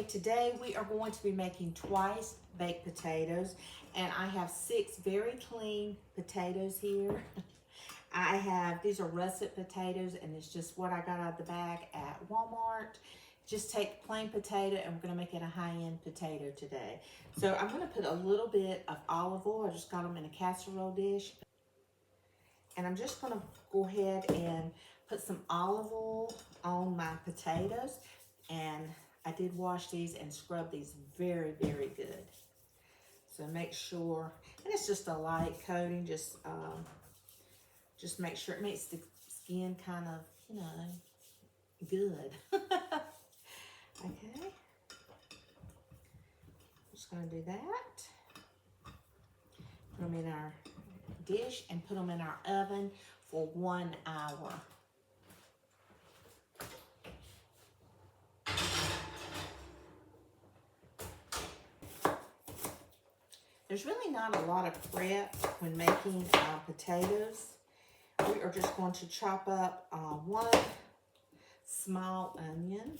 today we are going to be making twice baked potatoes, and I have 6 very clean potatoes here. These are russet potatoes, and it's just what I got out of the bag at Walmart. Just take plain potato, and we're gonna make it a high-end potato today. So I'm gonna put a little bit of olive oil. I just got them in a casserole dish. And I'm just gonna go ahead and put some olive oil on my potatoes. And I did wash these and scrub these very, very good. So make sure, and it's just a light coating, just make sure it makes the skin kind of, good. Okay. Just gonna do that. Put them in our dish and put them in our oven for 1 hour. There's really not a lot of prep when making potatoes. We are just going to chop up 1 small onion.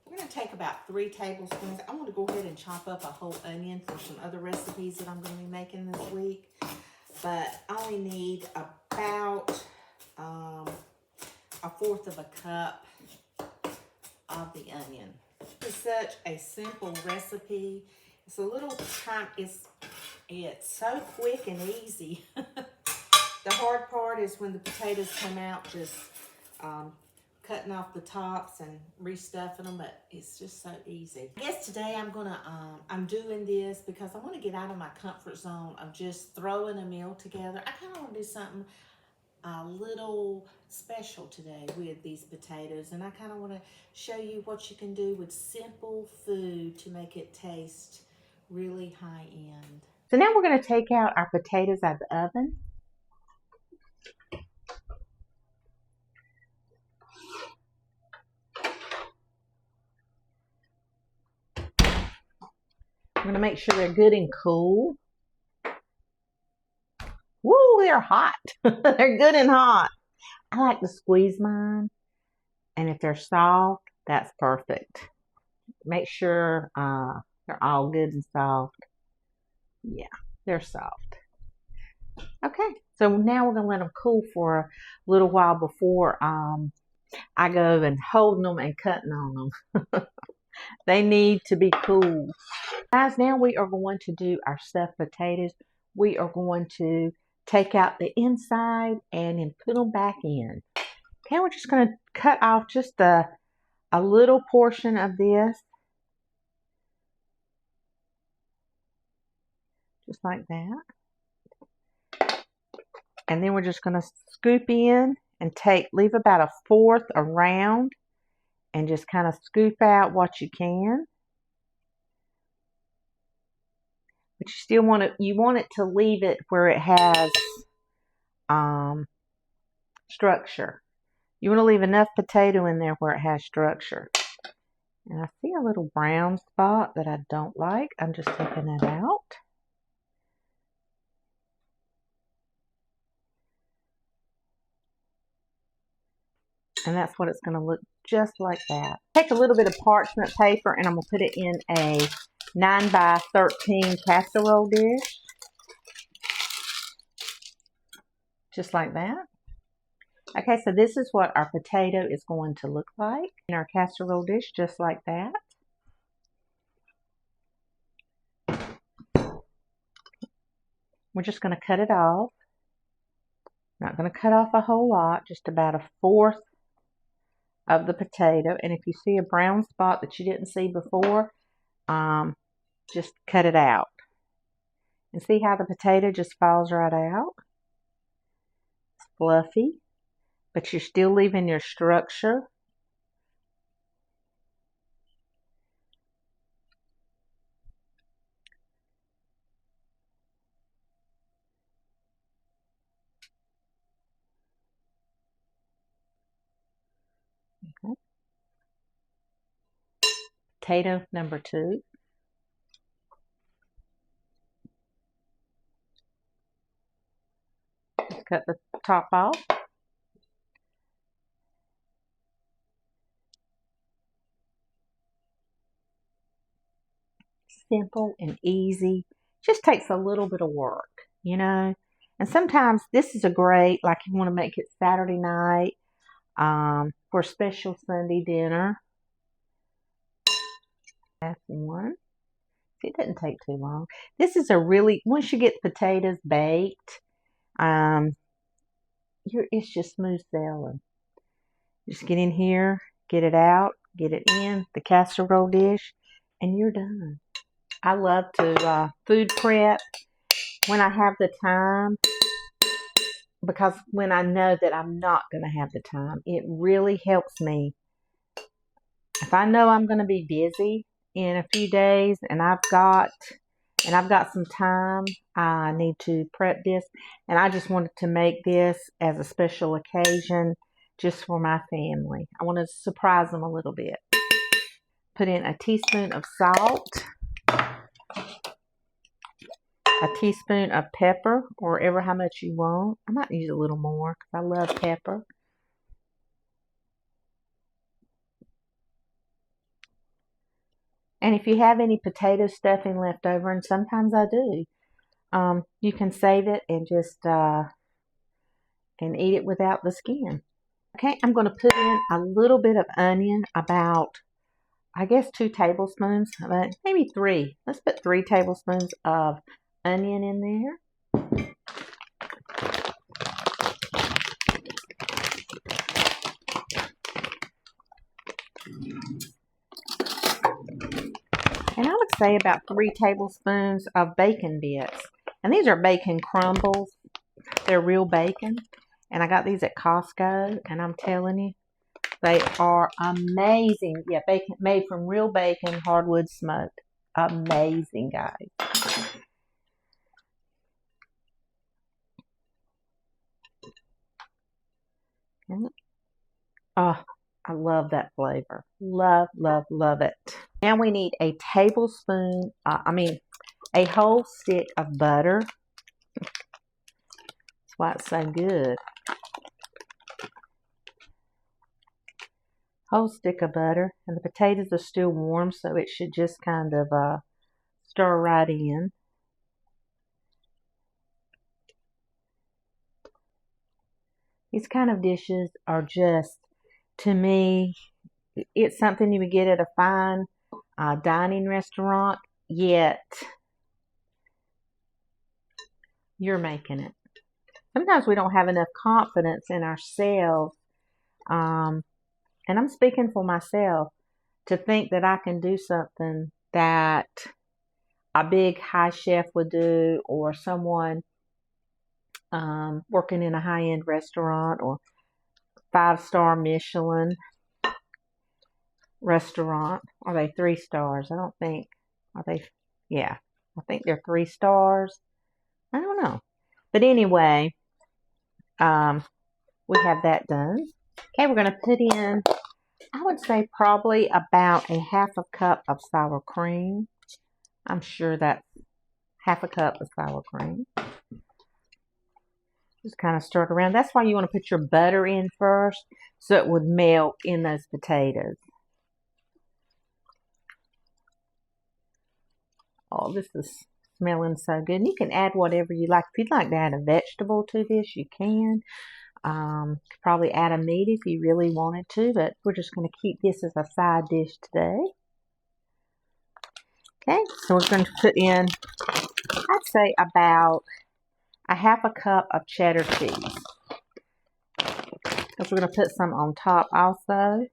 We're going to take about 3 tablespoons. I want to go ahead and chop up a whole onion for some other recipes that I'm going to be making this week. But I only need about 1/4 of a cup of the onion. It's such a simple recipe. It's a little time, it's so quick and easy. The hard part is when the potatoes come out, just cutting off the tops and restuffing them, but it's just so easy. I guess today I'm doing this because I want to get out of my comfort zone of just throwing a meal together. I kind of want to do something a little special today with these potatoes, and I kind of want to show you what you can do with simple food to make it taste really high end. So now we're going to take out our potatoes out of the oven. I'm going to make sure they're good and cool. Woo, they're hot. They're good and hot. I like to squeeze mine, and if they're soft, that's perfect. Make sure they're all good and soft. Yeah, they're soft. Okay, so now we're going to let them cool for a little while before I go and holding them and cutting on them. They need to be cool. Guys, now we are going to do our stuffed potatoes. We are going to take out the inside and then put them back in. Okay, we're just going to cut off just a little portion of this. Just like that. And then we're just going to scoop in and leave about 1/4 around and just kind of scoop out what you can. But you still want it to leave it where it has structure. You want to leave enough potato in there where it has structure. And I see a little brown spot that I don't like. I'm just taking that out. And that's what it's going to look just like that. Take a little bit of parchment paper and I'm going to put it in a 9x13 casserole dish. Just like that. Okay, so this is what our potato is going to look like in our casserole dish, just like that. We're just going to cut it off. Not going to cut off a whole lot, just about 1/4 of the potato. And if you see a brown spot that you didn't see before, just cut it out. And see how the potato just falls right out? It's fluffy, but you're still leaving your structure. Okay. Potato number 2. cut the top off. Simple and easy. Just takes a little bit of work, you know. And sometimes this is a great, like you want to make it Saturday night for a special Sunday dinner. That's one. See, it doesn't take too long. This is a really, once you get the potatoes baked, it's just smooth sailing. Just get in here, get it out, get it in the casserole dish, and you're done. I love to food prep when I have the time, because when I know that I'm not going to have the time, it really helps me. If I know I'm going to be busy in a few days and I've got some time, I need to prep this, and I just wanted to make this as a special occasion just for my family. I want to surprise them a little bit. Put in a teaspoon of salt, a teaspoon of pepper, or ever how much you want. I might use a little more because I love pepper. And if you have any potato stuffing left over, and sometimes I do, you can save it and just and eat it without the skin. Okay, I'm going to put in a little bit of onion, about, I guess, 2 tablespoons, maybe 3. Let's put 3 tablespoons of onion in there. And I would say about 3 tablespoons of bacon bits. And these are bacon crumbles. They're real bacon. And I got these at Costco. And I'm telling you, they are amazing. Yeah, bacon made from real bacon, hardwood smoked. Amazing, guys. Oh, I love that flavor. Love, love, love it. Now we need a tablespoon, a whole stick of butter. That's why it's so good. Whole stick of butter. And the potatoes are still warm, so it should just kind of stir right in. These kind of dishes are just, to me, it's something you would get at a fine dining restaurant, yet you're making it. Sometimes we don't have enough confidence in ourselves, and I'm speaking for myself, to think that I can do something that a big high chef would do, or someone working in a high-end restaurant or 5-star Michelin restaurant. Are they 3 stars? I don't think. Are they? Yeah, I think they're 3 stars. I don't know. But anyway, we have that done. Okay, we're going to put in, I would say, probably about a 1/2 cup of sour cream. I'm sure that's 1/2 cup of sour cream. Just kind of stir it around. That's why you want to put your butter in first, so it would melt in those potatoes. Oh, this is smelling so good. And you can add whatever you like. If you'd like to add a vegetable to this, you can. Could probably add a meat if you really wanted to, but we're just going to keep this as a side dish today. Okay, so we're going to put in, I'd say, about a 1/2 cup of cheddar cheese. Because we're going to put some on top also.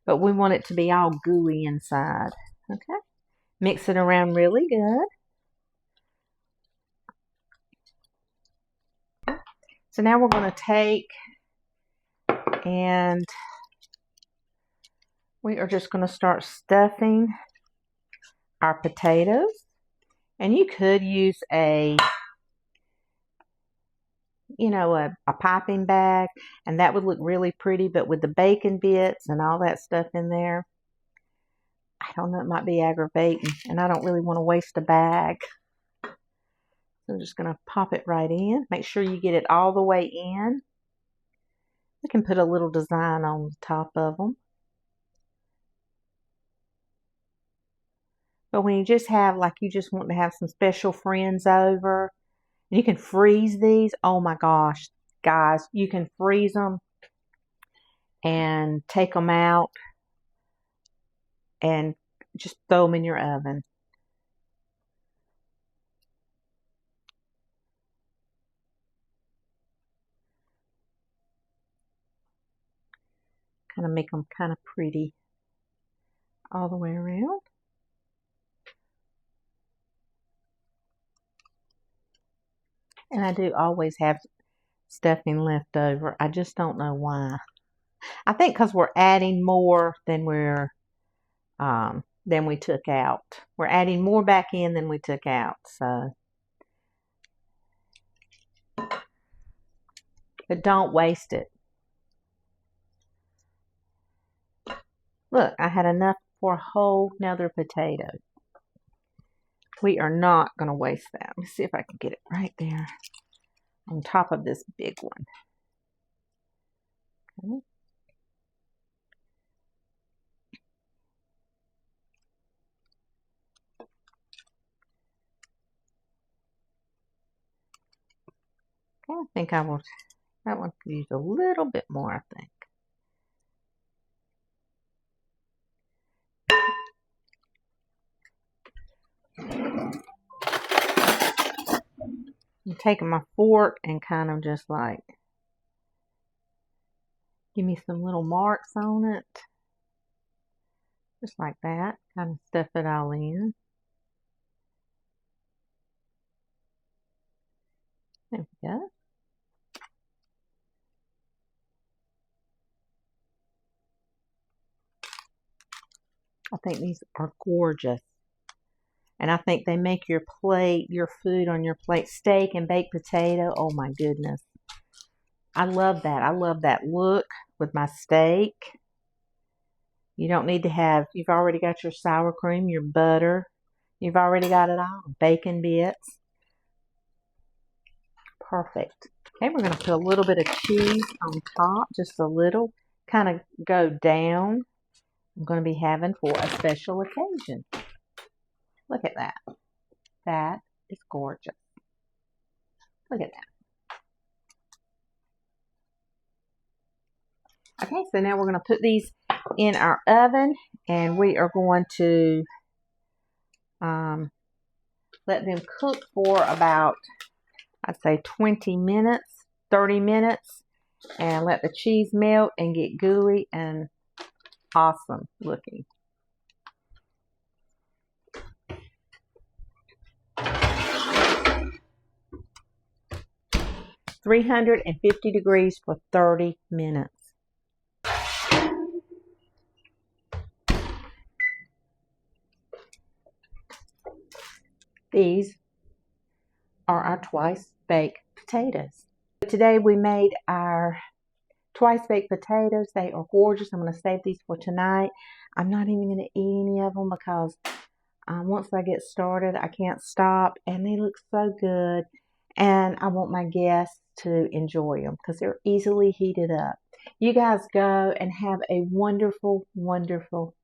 But we want it to be all gooey inside. Okay, mix it around really good. So now we're going to take, and we are just going to start stuffing our potatoes. And you could use a piping bag, and that would look really pretty, but with the bacon bits and all that stuff in there, I don't know, it might be aggravating, and I don't really want to waste a bag. So So I'm just going to pop it right in. Make sure you get it all the way in. We can put a little design on the top of them. But when you just have, like, you just want to have some special friends over, and you can freeze these. Oh my gosh, guys, you can freeze them and take them out and just throw them in your oven. Kind of make them kind of pretty all the way around. And I do always have stuffing left over. I just don't know why. I think because we're adding more than we took out. We're adding more back in than we took out. So, but don't waste it. Look, I had enough for a whole nother potato. We are not going to waste that. Let me see if I can get it right there on top of this big one. Okay. I think I will, that one could use a little bit more, I think. I'm taking my fork and kind of just like, give me some little marks on it. Just like that. Kind of stuff it all in. There we go. I think these are gorgeous. And I think they make your plate, your food on your plate, steak and baked potato. Oh my goodness. I love that. I love that look with my steak. You don't need to have, you've already got your sour cream, your butter. You've already got it all. Bacon bits. Perfect. Okay, we're going to put a little bit of cheese on top, just a little. Kind of go down. I'm going to be having for a special occasion. Look at that. That is gorgeous. Look at that. Okay, so now we're going to put these in our oven, and we are going to let them cook for about, I'd say 20 minutes, 30 minutes, and let the cheese melt and get gooey and awesome looking. 350 degrees for 30 minutes. These are our twice baked potatoes. Today we made our twice baked potatoes. They are gorgeous. I'm going to save these for tonight. I'm not even going to eat any of them because once I get started, I can't stop. And they look so good. And I want my guests to enjoy them because they're easily heated up. You guys go and have a wonderful, wonderful